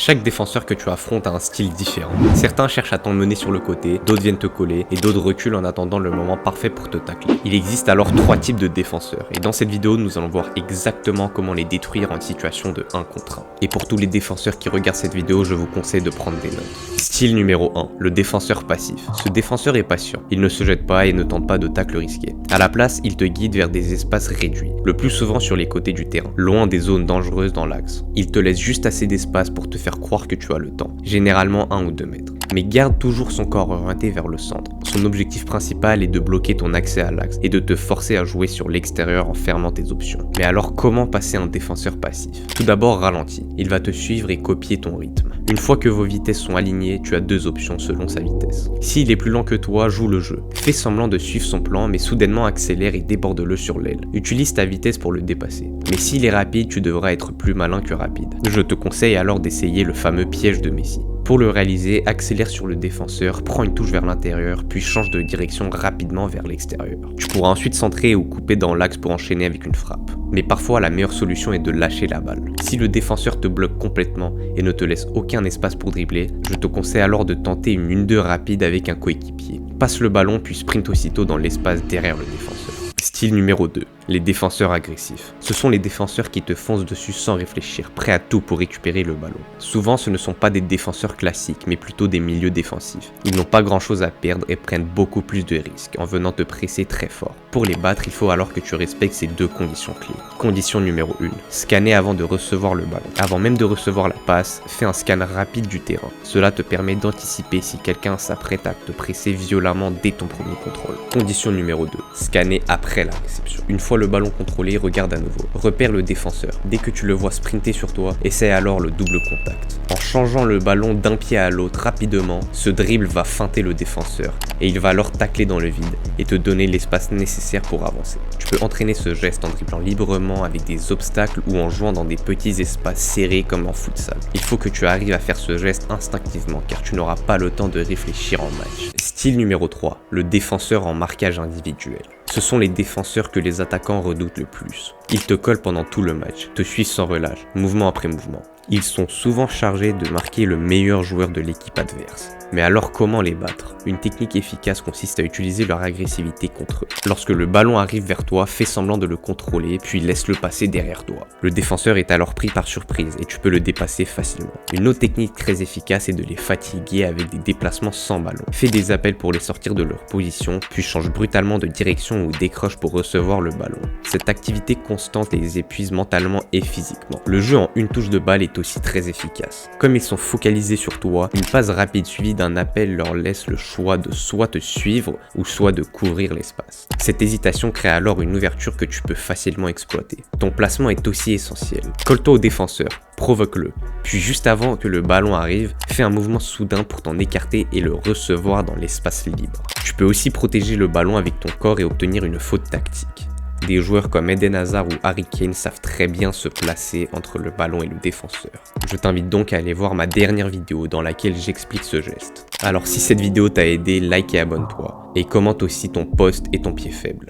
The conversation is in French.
Chaque défenseur que tu affrontes a un style différent. Certains cherchent à t'emmener sur le côté, d'autres viennent te coller et d'autres reculent en attendant le moment parfait pour te tacler. Il existe alors 3 types de défenseurs et dans cette vidéo nous allons voir exactement comment les détruire en situation de 1 contre 1. Et pour tous les défenseurs qui regardent cette vidéo, je vous conseille de prendre des notes. Style numéro 1, le défenseur passif. Ce défenseur est patient, il ne se jette pas et ne tente pas de tacle risqué. À la place, il te guide vers des espaces réduits, le plus souvent sur les côtés du terrain, loin des zones dangereuses dans l'axe. Il te laisse juste assez d'espace pour te faire croire que tu as le temps, généralement 1 ou 2 mètres. Mais garde toujours son corps orienté vers le centre. Son objectif principal est de bloquer ton accès à l'axe et de te forcer à jouer sur l'extérieur en fermant tes options. Mais alors comment passer un défenseur passif? Tout d'abord ralenti, il va te suivre et copier ton rythme. Une fois que vos vitesses sont alignées, tu as 2 options selon sa vitesse. S'il est plus lent que toi, joue le jeu. Fais semblant de suivre son plan mais soudainement accélère et déborde-le sur l'aile. Utilise ta vitesse pour le dépasser. Mais s'il est rapide, tu devras être plus malin que rapide. Je te conseille alors d'essayer le fameux piège de Messi. Pour le réaliser, accélère sur le défenseur, prends une touche vers l'intérieur, puis change de direction rapidement vers l'extérieur. Tu pourras ensuite centrer ou couper dans l'axe pour enchaîner avec une frappe. Mais parfois, la meilleure solution est de lâcher la balle. Si le défenseur te bloque complètement et ne te laisse aucun espace pour dribbler, je te conseille alors de tenter une 1-2 rapide avec un coéquipier. Passe le ballon puis sprint aussitôt dans l'espace derrière le défenseur. Style numéro 2, les défenseurs agressifs. Ce sont les défenseurs qui te foncent dessus sans réfléchir, prêts à tout pour récupérer le ballon. Souvent ce ne sont pas des défenseurs classiques, mais plutôt des milieux défensifs. Ils n'ont pas grand chose à perdre et prennent beaucoup plus de risques en venant te presser très fort. Pour les battre, il faut alors que tu respectes ces 2 conditions clés. Condition numéro 1, scanner avant de recevoir le ballon. Avant même de recevoir la passe, fais un scan rapide du terrain. Cela te permet d'anticiper si quelqu'un s'apprête à te presser violemment dès ton premier contrôle. Condition numéro 2, scanner après la réception. Une fois le ballon contrôlé, regarde à nouveau. Repère le défenseur. Dès que tu le vois sprinter sur toi, essaie alors le double contact. En changeant le ballon d'un pied à l'autre rapidement, ce dribble va feinter le défenseur et il va alors tacler dans le vide et te donner l'espace nécessaire pour avancer. Tu peux entraîner ce geste en dribblant librement avec des obstacles ou en jouant dans des petits espaces serrés comme en futsal. Il faut que tu arrives à faire ce geste instinctivement car tu n'auras pas le temps de réfléchir en match. Style numéro 3, le défenseur en marquage individuel. Ce sont les défenseurs que les attaquants redoutent le plus. Ils te collent pendant tout le match, te suivent sans relâche, mouvement après mouvement. Ils sont souvent chargés de marquer le meilleur joueur de l'équipe adverse. Mais alors comment les battre? Une technique efficace consiste à utiliser leur agressivité contre eux. Lorsque le ballon arrive vers toi, fais semblant de le contrôler, puis laisse-le passer derrière toi. Le défenseur est alors pris par surprise et tu peux le dépasser facilement. Une autre technique très efficace est de les fatiguer avec des déplacements sans ballon. Fais des appels pour les sortir de leur position, puis change brutalement de direction ou décroche pour recevoir le ballon. Cette activité constante les épuise mentalement et physiquement. Le jeu en une touche de balle est aussi très efficace. Comme ils sont focalisés sur toi, une passe rapide suivie d'un appel leur laisse le choix de soit te suivre ou soit de couvrir l'espace. Cette hésitation crée alors une ouverture que tu peux facilement exploiter. Ton placement est aussi essentiel. Colle-toi au défenseur, provoque-le, puis juste avant que le ballon arrive, fais un mouvement soudain pour t'en écarter et le recevoir dans l'espace libre. Tu peux aussi protéger le ballon avec ton corps et obtenir une faute tactique. Des joueurs comme Eden Hazard ou Harry Kane savent très bien se placer entre le ballon et le défenseur. Je t'invite donc à aller voir ma dernière vidéo dans laquelle j'explique ce geste. Alors si cette vidéo t'a aidé, like et abonne-toi. Et commente aussi ton post et ton pied faible.